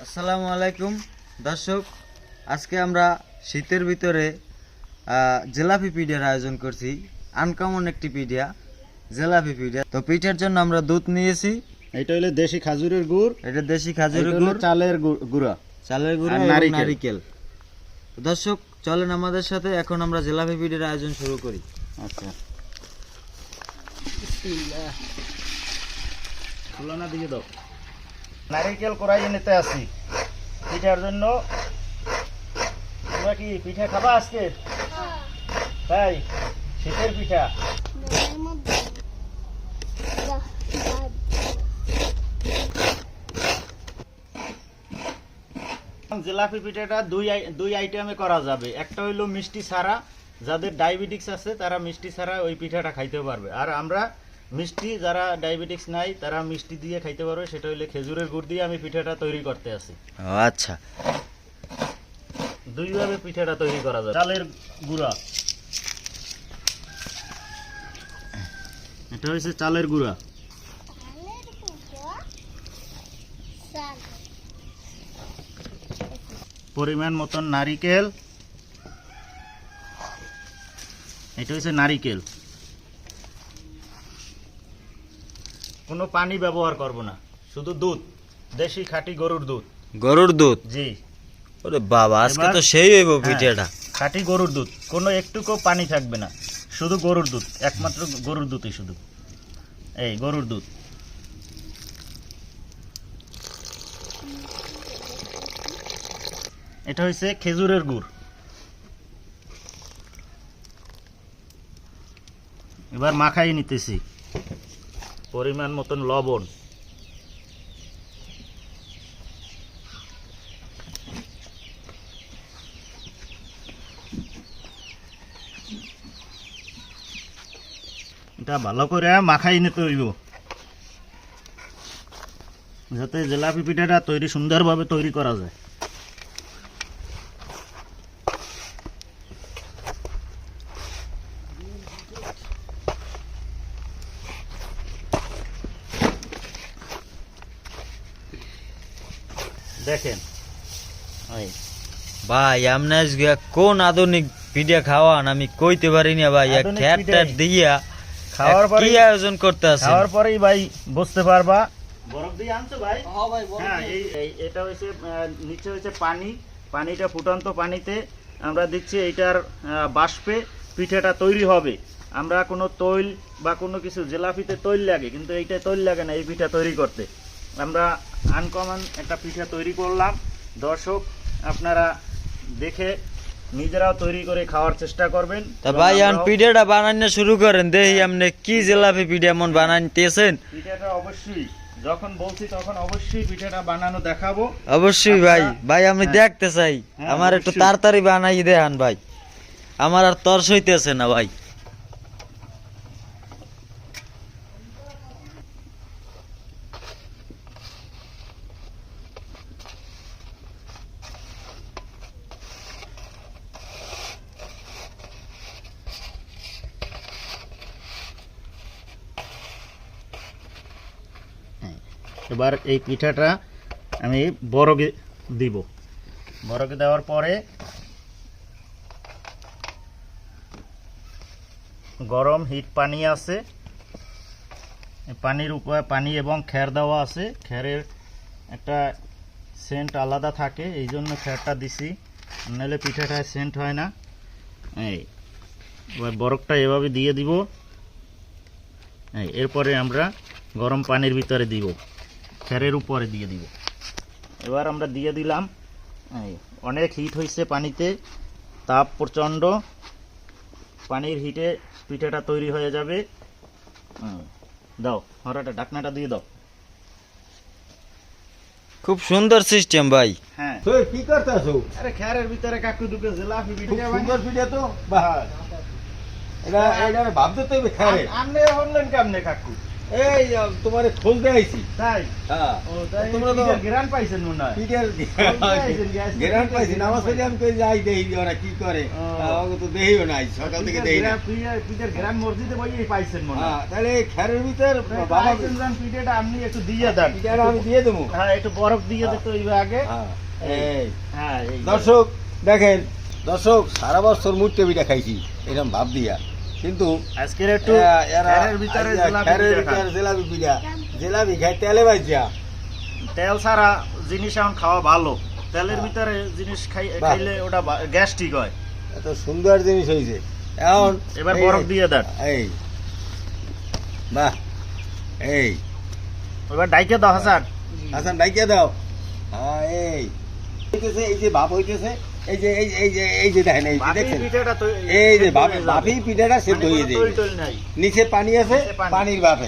আসসালামু আলাইকুম দর্শক, আজকে আমরা শীতের ভিতরে জিলাপি পিঠার আয়োজন করছি। আনকমন একটি পিঠা, জিলাপি পিঠা। তো পিঠার জন্য আমরা দুধ নিয়েছি। এটা হলো দেশি খাজুরের গুড়, এটা দেশি খাজুরের গুড়, চালের গুঁড়া, এবং নারিকেল। দর্শক চলেন আমাদের সাথে, এখন আমরা জিলাপি পিঠার আয়োজন শুরু করি। আচ্ছা, তুলনা দিয়ে দাও। নারিকেল কড়াই নিতে আসি পিঠার জন্য। তোমরা কি পিঠা খাবা আজকে? তাই শীতের পিঠা। জিলাপি পিঠাটা দুই আইটেমে করা যাবে। একটা হইলো মিষ্টি ছাড়া, যাদের ডায়াবেটিক্স আছে তারা মিষ্টি ছাড়া ওই পিঠাটা খাইতে পারবে। আর আমরা মিষ্টি, যারা ডায়াবেটিক্স নাই তারা মিষ্টি দিয়ে খাইতে পারবে। সেটা হইলে খেজুরের গুড় দিয়ে আমি পিঠাটা তৈরি করতে আছি। আচ্ছা, দুইভাবে পিঠাটা তৈরি করা যায়। চালের গুঁড়া, এটা হচ্ছে চালের গুঁড়া। পরিমাণ মতন নারিকেল, এটা হচ্ছে নারিকেল। কোনো পানি ব্যবহার করব না, শুধু দুধ, দেশি খাঁটি গরুর দুধ। গরুর দুধ? জি। ওরে বাবা, আজকে তো সেই হইব পিঠাটা। খাঁটি গরুর দুধ, কোনো একটুকু পানি থাকবে না, শুধু গরুর দুধ, একমাত্র গরুর দুধই শুধু। এই গরুর দুধ। এটা হচ্ছে খেজুরের গুড়। এবার মাখাই নিতেছি। পরিমাণ মতন লবণ, এটা ভালো করে মাখাই নিতে হইব, যাতে জিলাপি পিঠাটা সুন্দরভাবে তৈরি করা যায়। দেখেন ভাই, আপনি আজকে কোন আধুনিক পিঠা খাওয়ান আমি কইতে পারি না ভাই। খ্যাট দিয়া খাওয়ার পরে কি আয়োজন করতে আছে, খাওয়ার পরেই ভাই বুঝতে পারবা। বরফ দিয়ে আনছো ভাই? হ্যাঁ, এটা হচ্ছে নিচে হচ্ছে পানি। পানিটা ফুটন্ত পানিতে আমরা দিচ্ছি, এইটার বাষ্পে পিঠাটা তৈরি হবে। আমরা কোনো তৈল বা কোনো কিছু, জিলাপিতে তৈল লাগে কিন্তু এইটা তৈল লাগে না এই পিঠা তৈরি করতে। আমরা আনকমন একটা পিঠা তৈরি করলাম। দর্শক আপনারা দেখে নিজেরাও তৈরি করে খাওয়ার চেষ্টা করবেন। তা ভাই, আন পিঠাটা বানানো শুরু করেন, দেখি আপনি কি জিলাপি পিঠা এমন বানাইতেছেন। পিঠাটা অবশ্যই যখন বলছি তখন অবশ্যই পিঠাটা বানানো দেখাবো। অবশ্যই ভাই, ভাই আমি দেখতে চাই। আমার একটু তাড়াতাড়ি বানাই দেন ভাই, আমার আর তরস হইতেছে না ভাই। এবার এই পিঠাটা আমি বরকে দিব। বরকে দেওয়ার পরে গরম হিট পানি আছে, পানির উপরে পানি এবং খের দেওয়া আছে। খেরের একটা সেন্ট আলাদা থাকে, এই জন্য খেরটা দিছি, নাহলে পিঠাটা সেন্ট হয় না। এই এবার বরফটা এভাবে দিয়ে দিব। এরপরে আমরা গরম পানির ভিতরে দিব, খেরের উপরে দিয়ে দিব। এবার আমরা দিয়ে দিলাম। অনেক হিট হয়েছে পানিতে, তাপ প্রচণ্ড। পানির হিটে পিঠাটা তৈরি হয়ে যাবে। দাও হরাটা, ঢাকনাটা দিয়ে দাও। খুব সুন্দর সিস্টেম ভাই। হ্যাঁ, তুই কি করতেছো? আরে খেরের ভিতরে কাকু ঢুকে জিলাপি খুব পিঠা সুন্দর পিঠা তো। বাহ, এটা ভাবতে তো খারে। আমনে হলেন কেমনে কাকু? এই তোমার খোঁজ দেখাইছি। তাই হ্যাঁ ও তাই তোমরা তো গ্রান পাইছেন মনে হয় পিঠের পাইছেন, গ্যাস গ্রান পাইছি, পাইছেন, নামাজ পড়ে আমি কই যাই দেখি যে ওরা কি করে। ও। আমাকে তো দেখিও নাই, সকাল থেকে দেখি না। পিঠের গ্রাম মসজিদে বইয়ে পাইছেন মনে হয়। হ্যাঁ, তাহলে এই খেরের ভিতর বাবা পাইছেন যান পিঠেটা আপনি একটু দিয়ে দেন। পিঠাটা আমি দিয়ে দেবো। হ্যাঁ একটু বরফ দিয়ে দিতে হইবে আগে। হ্যাঁ, এই হ্যাঁ এই দর্শক দেখেন, দর্শক সারা বছর মুট্টে পিঠা খাইছি এরকম ভাব দিয়া, কিন্তু আজকের একটু এরা খেরের ভিতরে আইয়া জিলাপি খেরের পিঠা খান। ভিতর জিলাপি পিঠা, জিলাপি খাই তেলে ভাজা। তেল ছাড়া জিনিস এখন খাওয়া ভালো, তেলের হ্যাঁ। ভিতরে জিনিস বাহ। খাইলে ওটা গ্যাস্ট্রিক হয়। এত সুন্দর জিনিস হয়েছে। এখন এবার এই- বরফ দিয়ে দেন। এই বাহ, এই এবার ডাইকে দাও হাসান। হাসান ডাইকে দাও। হ্যাঁ, এই হইতেছে, এই যে ভাপ হইতেছে, এই যে এই যে দেখেন, এই যে বাপি দেখছেন, পিঠাটা তো এই যে সেদ্ধ হয়ে যাবে। ভাপি পিঠাটা সেদ্ধ মানে হয়ে কোনো যায়। তৈল টৈল নাই। নিচে পানি আছে, নিচে পানি। পানির ভাপে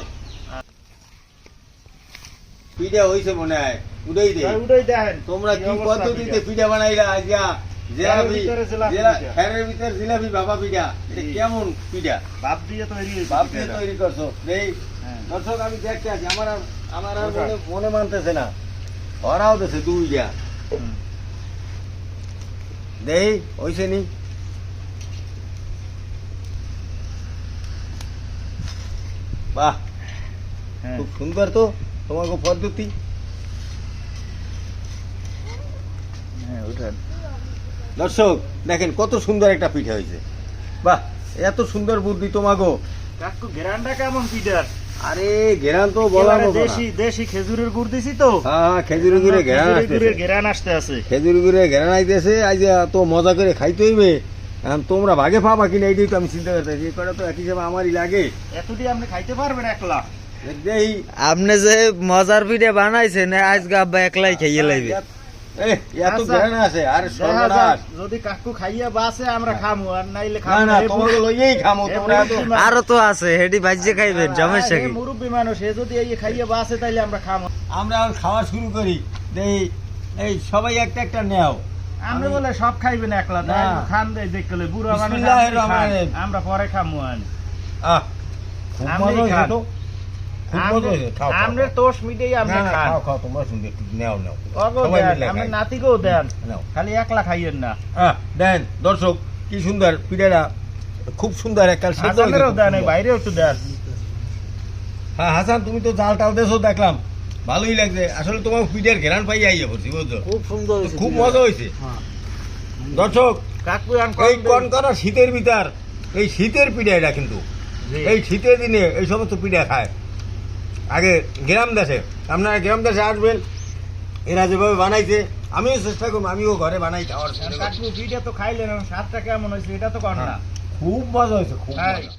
পিঠা হইছে মনে হয়। উড়াই দে, তাই উঠেই দেখেন তোমরা কি কি অবস্থা পদ্ধতিতে পিঠা। পিঠা বানাইলা আজকে? জিলাপি, ভিতরে জিলাপি জিলা- পিঠা। খেরের ভিতর জিলাপি বাবা পিঠা, এটা জি। কেমন পিঠা? ভাপ দিয়ে তৈরি হয়েছে ভাব দিয়ে পিঠাটা। তৈরি করছো। এই হ্যাঁ। দর্শক আমি দেখতে আছি, আমার আর ওটা। মনে মানতেছে না, ওরাও দেছে দুইটা। হুম। দেই হইছে নি? বাহ, হ্যাঁ। খুব সুন্দর তো তোমাকে পদ্ধতি। হ্যাঁ, উঠান। দর্শক দেখেন কত সুন্দর একটা পিঠা হয়েছে। বাহ, এত সুন্দর বুদ্ধি তোমাকে। কাকু গ্রানটা কেমন পিঠার? আরে ঘেরান তো বলার একেবারে মতো না। দেশি খেজুরের গুড় দিছি তো। হ্যাঁ, খেজুরি গুড়ে ঘেরান খেজুরের আসতেছে। গুড়ের ঘেরান আসতে আছে। খেজুরি গুড়ে ঘেরান আইতেছে, আজ তো মজা করে খাইতে হইবে। এখন তোমরা ভাগে পাবা কিনা এইটাই তো আমি চিন্তা করতেছি। এই কটা তো এক হিসাবে আমারই লাগে। এতটি আপনি খাইতে পারবেন একলা? দেই আপনি যে মজার পিঠা বানাইছেন আজকে আব্বা একলাই খাইয়ে লাইবে। এত আচ্ছা। ঘেরান আছে আর দেখা সর্বনাশ। যাক, যদি কাকু খাইয়া বাসে আমরা খামু, আর নাইলে না খামু না, না। তোমাকে লইয়েই খামো তোমরা। তো আরো তো আছে হেডি ভাজ্যে খাইবেন, সমস্যা কি? মুরব্বী মানুষ, এ যদি এই খাইয়া বাসে তাইলে আমরা খামু। আমরা এখন খাওয়া শুরু করি। দেই এই সবাই একটা একটা নেও। আমরা বলে সব খাইবেন একলা, না। খান দেয় দেখলে বুড়ো মানুষ বিসমিল্লাহির আপনি খান, রহমানির রহিম। আমরা পরে খামু। আন আহ, খুব আপনি মজা হয়েছে খান। তো, খুব মজা হয়েছে। খাও, খাও, আমরা খাও। তোষ মিটেই না, আপনি না, খান। খাও, খাও, তোমরা শুনবে একটু নেও নেও। অগো সবাই দেন, মিলে আপনি খাই। নাতিকেও দেন, নাও। খালি একলা খাইয়েন না। দেন দর্শক, কি সুন্দর পিঠাটা, খুব সুন্দর একটা সেদ্ধ হয়েছে, হাসানেরও খুব দেন, এই সুন্দর। বাইরেও একটু দেন। হ্যাঁ হাসান, তুমি তো জাল টাল দেছো দেখলাম, ভালোই লাগছে। আসলে তোমার পিঠার ঘেরান পাই আইয়া পড়ছি, বুঝছো? খুব সুন্দর হয়েছে খুব পিঠাটা। মজা হয়েছে। দর্শক, কাকু আন এই কনকনা শীতের ভিতর, এই শীতের পিঠা এটা কিন্তু, এই শীতের দিনে এই সমস্ত পিঠা খায়। আগে গ্রাম দেশে, আপনারা গ্রাম দেশে আসবেন, এরা যেভাবে বানাইছে আমিও চেষ্টা করবো, আমিও ঘরে বানাই খাওয়ার চেষ্টা করবো। কাকু পিঠা তো খাইলেন, স্বাদটা কেমন হয়েছে এটা তো কর না। খুব মজা হয়েছে, খুব হ্যাঁ। মজা।